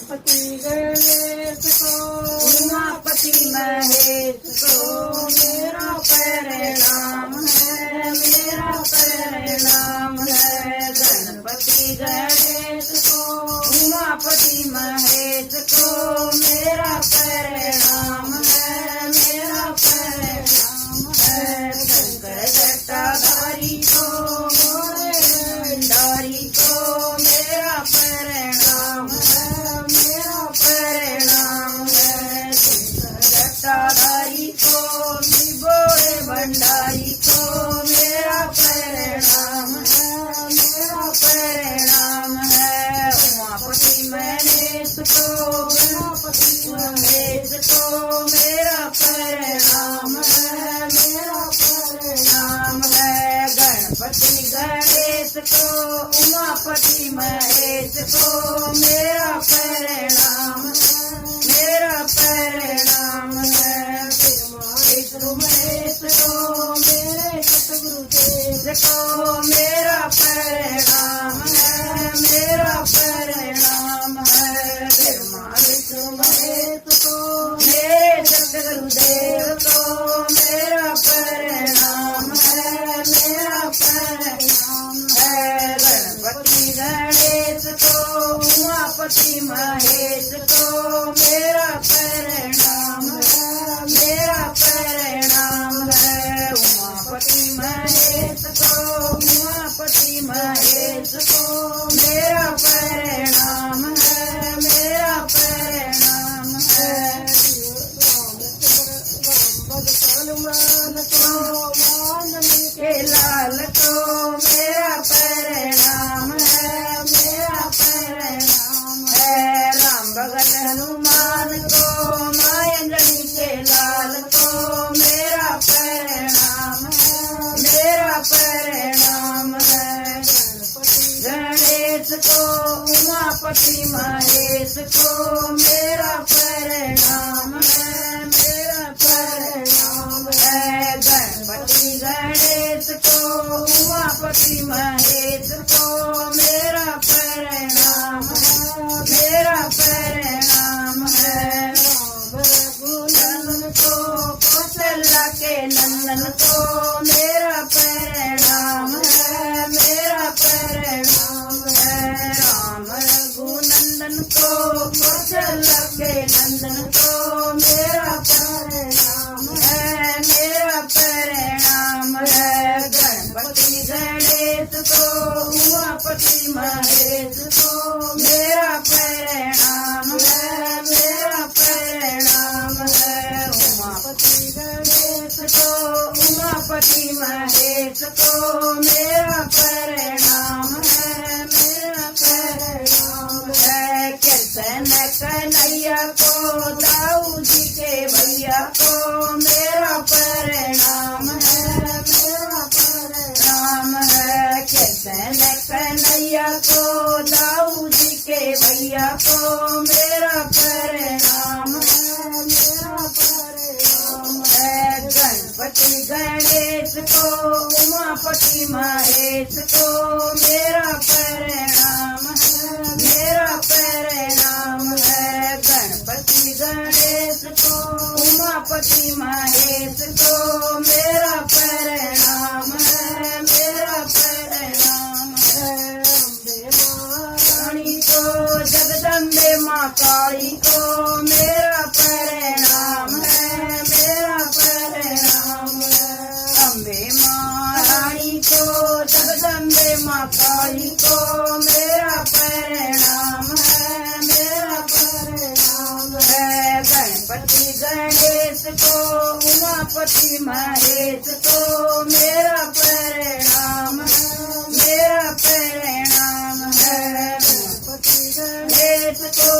गणपति गणेश को उमापति महेश को मेरा परिणाम है, मेरा परिणाम है। गणपति गणेश को उमापति महेश को मेरा परिणाम है, मेरा परिणाम है। शंकर जटाधारी को मोरे भंडारी को मेरा परिणाम है, मेरा परिणाम है। शंकर जटाधारी को बोरे भंडारी को मेरा परिणाम है, मेरा परिणाम है। उमापति महेश को गणपति महेश को मेरा परिणाम है, मेरा परिणाम है। गणपति गणेश को उमापति महेश को मेरा परिणाम है, मेरा परिणाम है। विष्णु महेश को मेरे सतगुरुदेव को मेरा परिणाम है, मेरा परिणाम है। विष्णु महेश को मेरे सतगुरुदेव को मेरा परिणाम है, मेरा परिणाम है। गणपति गणेश को उमापति महेश को मेरा परिणाम है, मेरा परिणाम है। उमापति महेश को उमापति महेश को मेरा परिणाम है, मेरा परिणाम है। हनुमान को के लाल को मेरा परिणाम है, मेरा परिणाम है। राम भगत हनुमान को मायंजनी के लाल को मेरा परिणाम है, मेरा परिणाम है। गणेश को उमापति महेश को मेरा परिणाम है, मेरा परिणाम है। गणपति गणेश को उमापति महेश को मेरा परिणाम है, मेरा परिणाम है। रघुनंदन को कौशल्या के नंदन को मेरा परिणाम है, मेरा परिणाम है। राम रघुनंदन को कौशल्या के नंदन को मेरा परिणाम है, मेरा परिणाम है। गणपति गणेश को उमापति महेश को मेरा परिणाम है, मेरा परिणाम है। उमापति गणेश को उमापति महेश को मेरा परिणाम है, मेरा परिणाम है। कृष्ण कन्हैया को दाऊ जी के भैया को मेरा परिणाम है, मेरा परिणाम है। कृष्ण कन्हैया को दाऊ जी के भैया को मेरा परिणाम है, मेरा परिणाम है। गणपति गणेश को उमापति महेश को मेरा परिणाम है, मेरा परिणाम है। गणपति गणेश को उमापति महेश को मेरा परिणाम है, मेरा परिणाम है। अम्बे महारानी को जगदम्बे माँ काली को मेरा परिणाम है, मेरा परिणाम है। अम्बे महारानी को जगदम्बे माँ काली को मेरा परिणाम है, मेरा परिणाम है। गणपति गणेश को उमापति महेश को मेरा परिणाम है, मेरा परिणाम है। गणपति गणेश को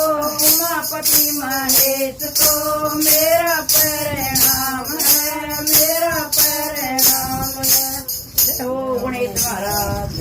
उमापति महेश को मेरा परिणाम है, मेरा परिणाम है। जय हो गणेश महाराज।